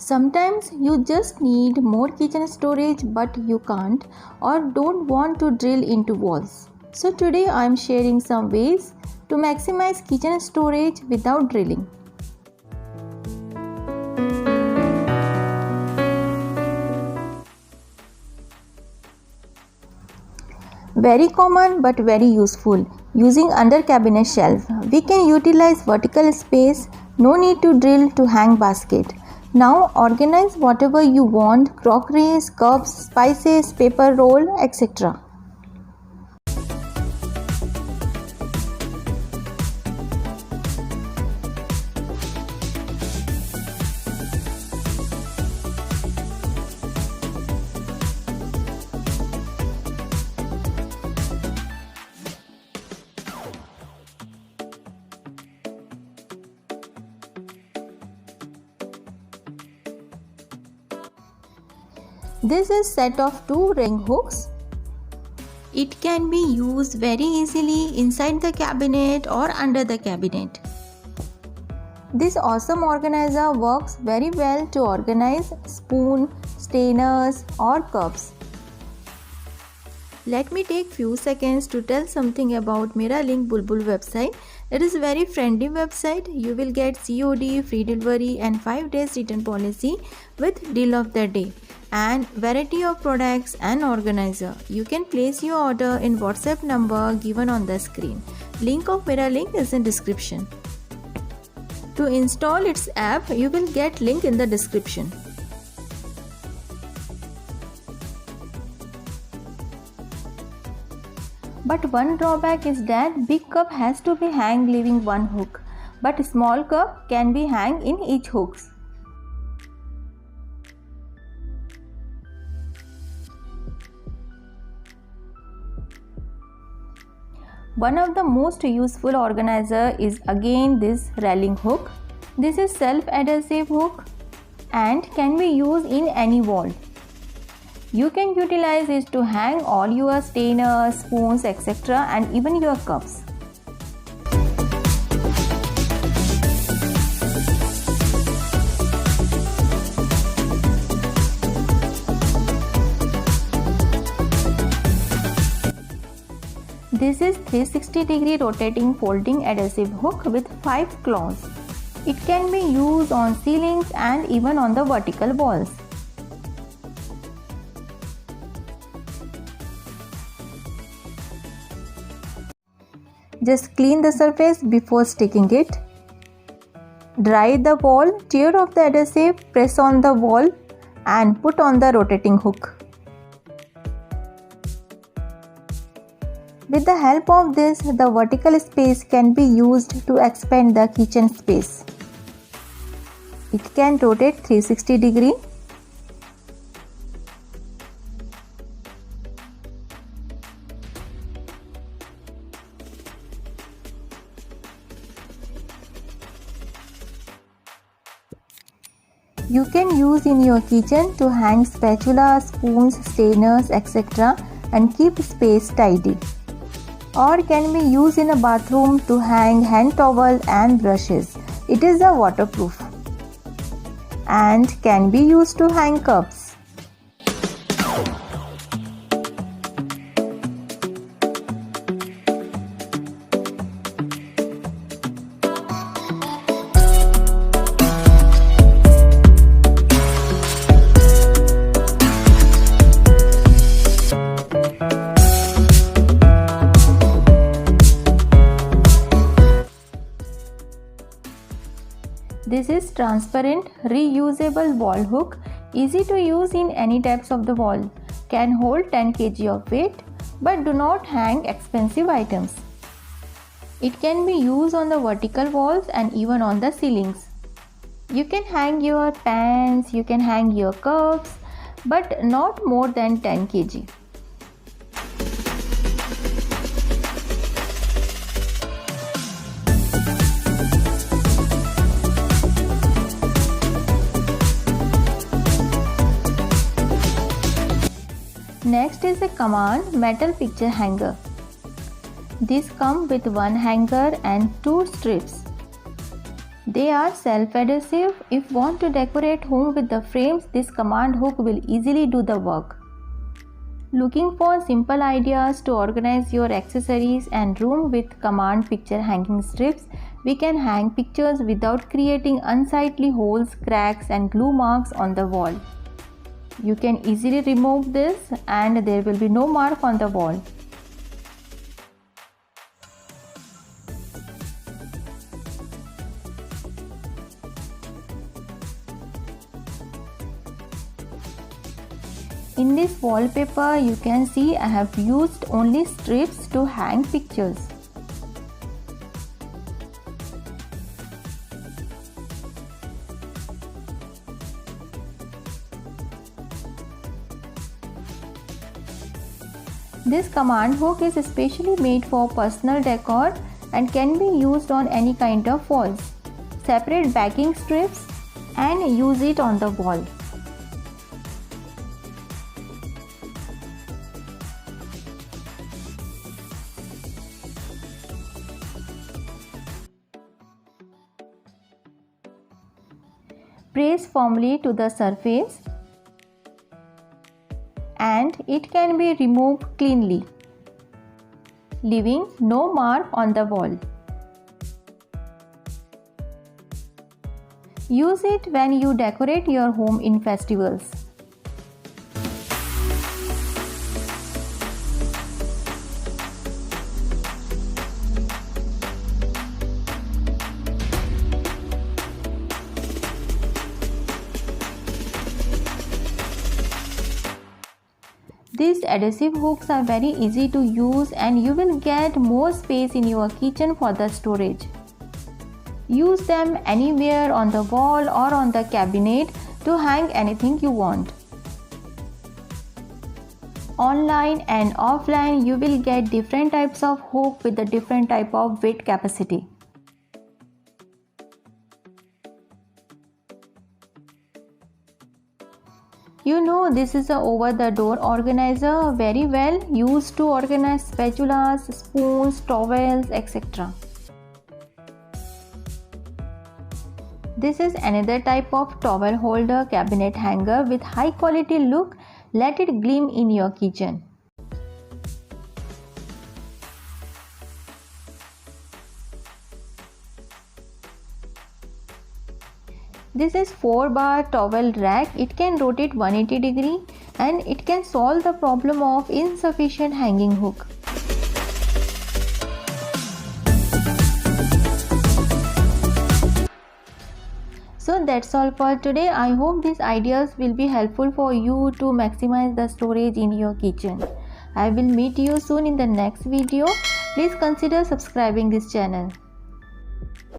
Sometimes you just need more kitchen storage but you can't or don't want to drill into walls. So today I am sharing some ways to maximize kitchen storage without drilling. Very common but very useful. Using under cabinet shelf, we can utilize vertical space, no need to drill to hang basket. Now organize whatever you want, crockeries, cups, spices, paper roll, etc. This is set of 2 ring hooks. It can be used very easily inside the cabinet or under the cabinet. This awesome organizer works very well to organize spoon, strainers or cups. Let me take few seconds to tell something about Miralink Bulbul website. It is a very friendly website. You will get COD, free delivery and 5 days return policy with deal of the day and variety of products and organizer. You can place your order in WhatsApp number given on the screen. Link of Miralink is in description. To install its app, you will get link in the description. But one drawback is that big cup has to be hang leaving one hook, but small cup can be hang in each hooks. One of the most useful organizer is again this railing hook. This is self-adhesive hook and can be used in any wall. You can utilize it to hang all your strainers, spoons, etc. and even your cups. This is 360-degree rotating folding adhesive hook with 5 claws. It can be used on ceilings and even on the vertical walls. Just clean the surface before sticking it. Dry the wall, tear off the adhesive, press on the wall and put on the rotating hook. With the help of this, the vertical space can be used to expand the kitchen space. It can rotate 360 degree. You can use in your kitchen to hang spatulas, spoons, strainers, etc. and keep space tidy. Or can be used in a bathroom to hang hand towel and brushes. It is a waterproof and can be used to hang cups. This is transparent, reusable wall hook, easy to use in any types of the wall, can hold 10 kg of weight but do not hang expensive items. It can be used on the vertical walls and even on the ceilings. You can hang your pans, you can hang your cups, but not more than 10 kg. Next is a command metal picture hanger. This comes with one hanger and two strips. They are self-adhesive. If want to decorate home with the frames, this command hook will easily do the work. Looking for simple ideas to organize your accessories and room with command picture hanging strips? We can hang pictures without creating unsightly holes, cracks and glue marks on the wall. You can easily remove this and there will be no mark on the wall. In this wallpaper, you can see I have used only strips to hang pictures. This command hook is especially made for personal decor and can be used on any kind of walls. Separate backing strips and use it on the wall. Press firmly to the surface and it can be removed cleanly, leaving no mark on the wall. Use it when you decorate your home in festivals. These adhesive hooks are very easy to use and you will get more space in your kitchen for the storage. Use them anywhere on the wall or on the cabinet to hang anything you want. Online and offline, you will get different types of hook with the different type of weight capacity. You know, this is a over-the-door organizer, very well used to organize spatulas, spoons, towels, etc. This is another type of towel holder cabinet hanger with high quality look. Let it gleam in your kitchen. This is 4-bar towel rack. It can rotate 180 degrees and it can solve the problem of insufficient hanging hook. So that's all for today. I hope these ideas will be helpful for you to maximize the storage in your kitchen. I will meet you soon in the next video. Please consider subscribing this channel.